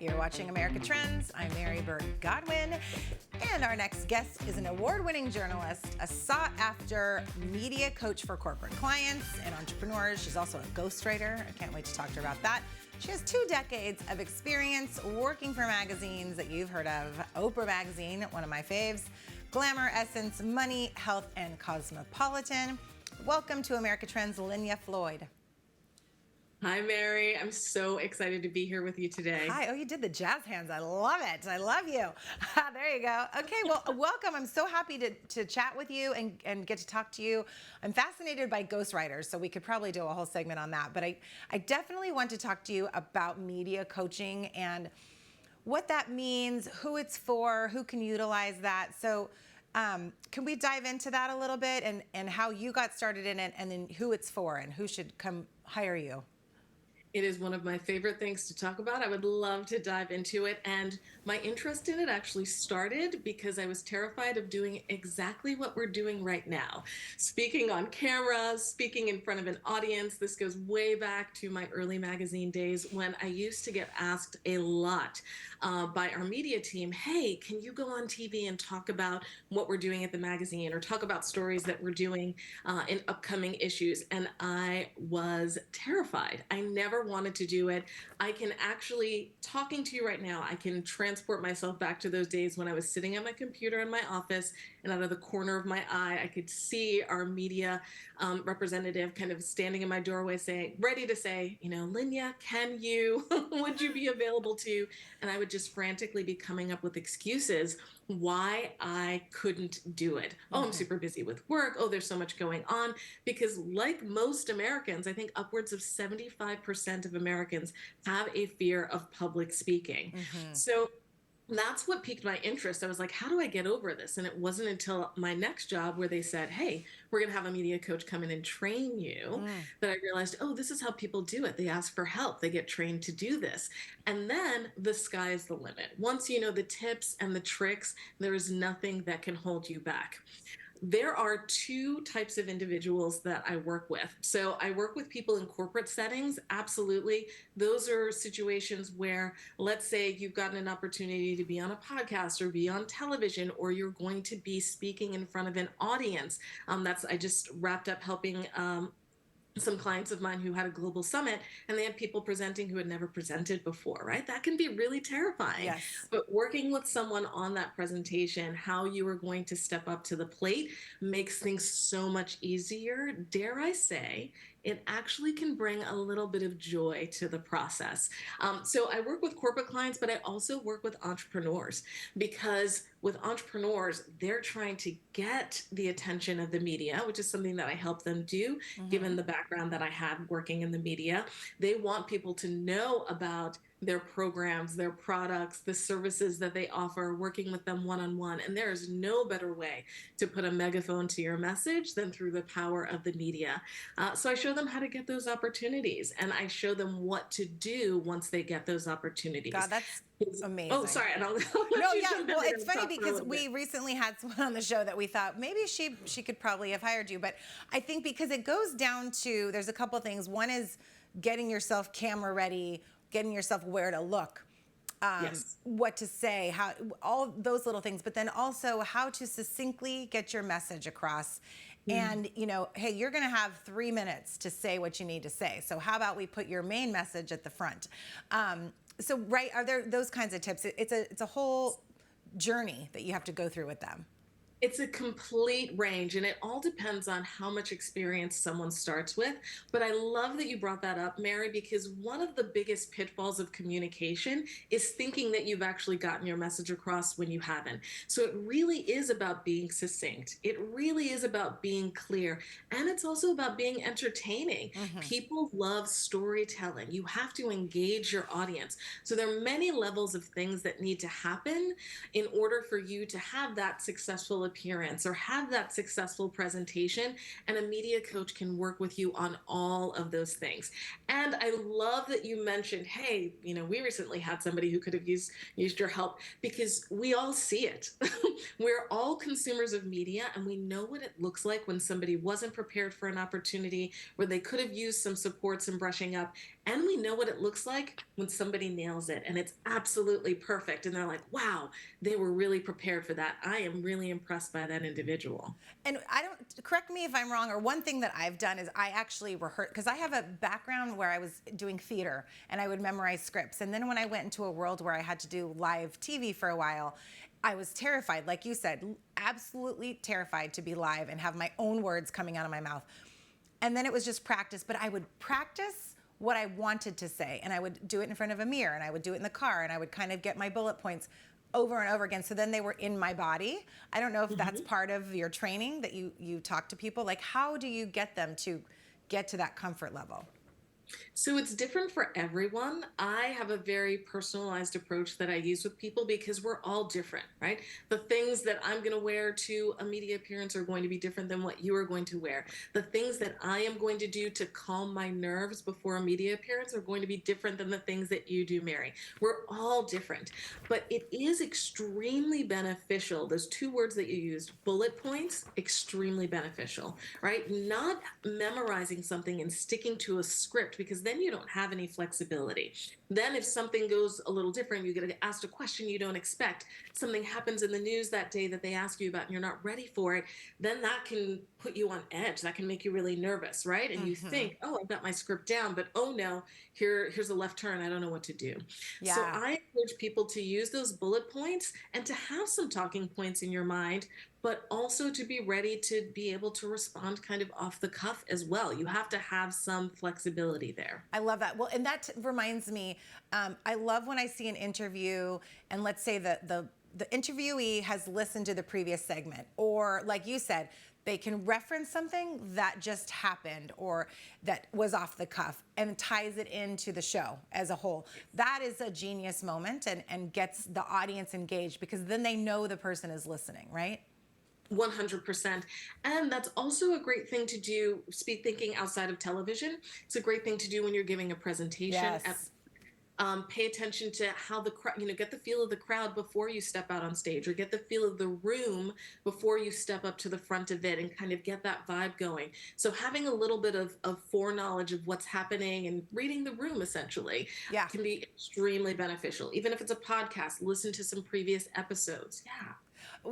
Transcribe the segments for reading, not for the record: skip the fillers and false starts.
You're watching America Trends. I'm Mary Burt-Godwin. And our next guest is an award-winning journalist, a sought-after media coach for corporate clients and entrepreneurs. She's also a ghostwriter. I can't wait to talk to her about that. She has 2 decades of experience working for magazines that you've heard of. Oprah Magazine, one of my faves, Glamour, Essence, Money, Health, and Cosmopolitan. Welcome to America Trends, Lynya Floyd. Hi, Mary. I'm so excited to be here with you today. Hi. Oh, you did the jazz hands. I love it. I love you. There you go. Okay, well, welcome. I'm so happy to chat with you and get to talk to you. I'm fascinated by ghostwriters, so we could probably do a whole segment on that. But I definitely want to talk to you about media coaching and what that means, who it's for, who can utilize that. So can we dive into that a little bit and how you got started in it and then who it's for and who should come hire you? It is one of my favorite things to talk about. I would love to dive into it. And my interest in it actually started because I was terrified of doing exactly what we're doing right now. Speaking on camera, speaking in front of an audience. This goes way back to my early magazine days when I used to get asked a lot by our media team, hey, can you go on TV and talk about what we're doing at the magazine or talk about stories that we're doing in upcoming issues? And I was terrified. I never wanted to do it. I can actually, talking to you right now, I can transport myself back to those days when I was sitting at my computer in my office and out of the corner of my eye, I could see our media representative kind of standing in my doorway saying, ready to say, you know, Lynya, can you, would you be available to? And I would just frantically be coming up with excuses why I couldn't do it. Oh, I'm super busy with work. Oh, there's so much going on. Because like most Americans, I think upwards of 75% of Americans have a fear of public speaking. So that's what piqued my interest. I was like, how do I get over this? And it wasn't until my next job where they said, hey, we're going to have a media coach come in and train you that I realized, oh, this is how people do it. They ask for help. They get trained to do this. And then the sky's the limit. Once you know the tips and the tricks, there is nothing that can hold you back. There are 2 types of individuals that I work with. So I work with people in corporate settings. Absolutely. Those are situations where, let's say you've gotten an opportunity to be on a podcast or be on television, or you're going to be speaking in front of an audience. I just wrapped up helping some clients of mine who had a global summit and they had people presenting who had never presented before, right? That can be really terrifying. Yes. But working with someone on that presentation, how you are going to step up to the plate makes things so much easier. Dare I say, it actually can bring a little bit of joy to the process. So I work with corporate clients, but I also work with entrepreneurs because with entrepreneurs, they're trying to get the attention of the media, which is something that I help them do, given the background that I had working in the media. They want people to know about their programs, their products, the services that they offer, working with them one-on-one. And there is no better way to put a megaphone to your message than through the power of the media. So I show them how to get those opportunities, and I show them what to do once they get those opportunities. God, that's amazing. Oh, sorry. And I'll let No, you yeah. jump in Well, there it's and funny talk for a because little we bit. recently had someone on the show that we thought maybe she could probably have hired you. But I think because it goes down to, there's a couple things. One is getting yourself camera ready, getting yourself where to look. Yes. What to say, how, all those little things, but then also how to succinctly get your message across. And, you know, hey, you're going to have 3 minutes to say what you need to say. So how about we put your main message at the front? So, right, are there those kinds of tips? It's a whole journey that you have to go through with them. It's a complete range, and it all depends on how much experience someone starts with. But I love that you brought that up, Mary, because one of the biggest pitfalls of communication is thinking that you've actually gotten your message across when you haven't. So it really is about being succinct. It really is about being clear. And it's also about being entertaining. People love storytelling. You have to engage your audience. So there are many levels of things that need to happen in order for you to have that successful appearance or have that successful presentation, and a media coach can work with you on all of those things. And I love that you mentioned, hey, you know, we recently had somebody who could have used your help, because we all see it. We're all consumers of media, and we know what it looks like when somebody wasn't prepared for an opportunity where they could have used some support, some brushing up, And we know what it looks like when somebody nails it and it's absolutely perfect. And they're like, wow, they were really prepared for that. I am really impressed by that individual. And I don't, correct me if I'm wrong, or one thing that I've done is I actually rehearse, because I have a background where I was doing theater and I would memorize scripts. And then when I went into a world where I had to do live TV for a while, I was terrified, like you said, absolutely terrified to be live and have my own words coming out of my mouth. And then it was just practice, but I would practice what I wanted to say, and I would do it in front of a mirror, and I would do it in the car, and I would kind of get my bullet points over and over again. So then they were in my body. I don't know if that's part of your training, that you talk to people. Like, how do you get them to get to that comfort level? So it's different for everyone. I have a very personalized approach that I use with people because we're all different, right? The things that I'm going to wear to a media appearance are going to be different than what you are going to wear. The things that I am going to do to calm my nerves before a media appearance are going to be different than the things that you do, Mary. We're all different, but it is extremely beneficial. Those two words that you used, bullet points, extremely beneficial, right? Not memorizing something and sticking to a script, because then you don't have any flexibility. Then if something goes a little different, you get asked a question you don't expect, something happens in the news that day that they ask you about and you're not ready for it, then that can put you on edge. That can make you really nervous, right? And you think, oh, I've got my script down, but oh no, here's a left turn. I don't know what to do. Yeah. So I encourage people to use those bullet points and to have some talking points in your mind, but also to be ready to be able to respond kind of off the cuff as well. You have to have some flexibility there. I love that. Well, and that reminds me, I love when I see an interview and let's say the interviewee has listened to the previous segment, or like you said, they can reference something that just happened or that was off the cuff and ties it into the show as a whole. That is a genius moment and gets the audience engaged, because then they know the person is listening, right? 100%. And that's also a great thing to do, speed thinking outside of television. It's a great thing to do when you're giving a presentation. Yes. Pay attention to how the crowd, get the feel of the crowd before you step out on stage, or get the feel of the room before you step up to the front of it, and kind of get that vibe going. So having a little bit of foreknowledge of what's happening and reading the room essentially can be extremely beneficial. Even if it's a podcast, listen to some previous episodes. Yeah.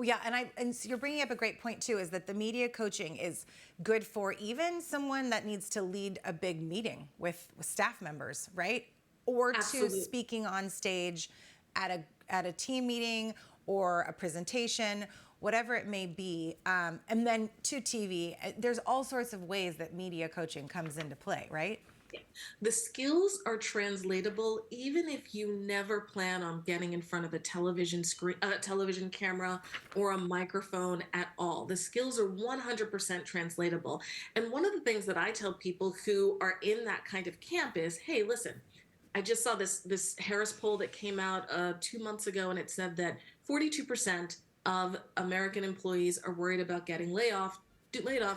Yeah, and so you're bringing up a great point too, is that the media coaching is good for even someone that needs to lead a big meeting with staff members, right? Or to speaking on stage at a team meeting or a presentation, whatever it may be, and then to TV. There's all sorts of ways that media coaching comes into play, right? The skills are translatable even if you never plan on getting in front of a television screen, a television camera, or a microphone at all. The skills are 100% translatable. And one of the things that I tell people who are in that kind of camp is, hey, listen, I just saw this Harris poll that came out 2 months ago, and it said that 42% of American employees are worried about getting laid off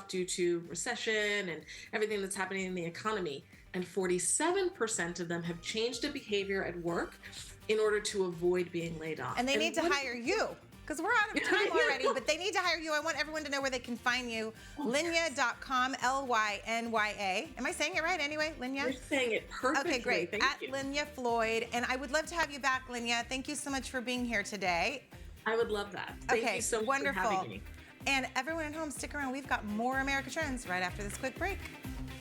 due to recession and everything that's happening in the economy. And 47% of them have changed a behavior at work in order to avoid being laid off. And they need to hire you, because we're out of time already, but they need to hire you. I want everyone to know where they can find you. Lynya.com, Lynya. Am I saying it right anyway, Lynya? You're saying it perfectly. Okay, great. Thank you. Lynya Floyd. And I would love to have you back, Lynya. Thank you so much for being here today. I would love that. Thank you so much for having me. And everyone at home, stick around. We've got more America Trends right after this quick break.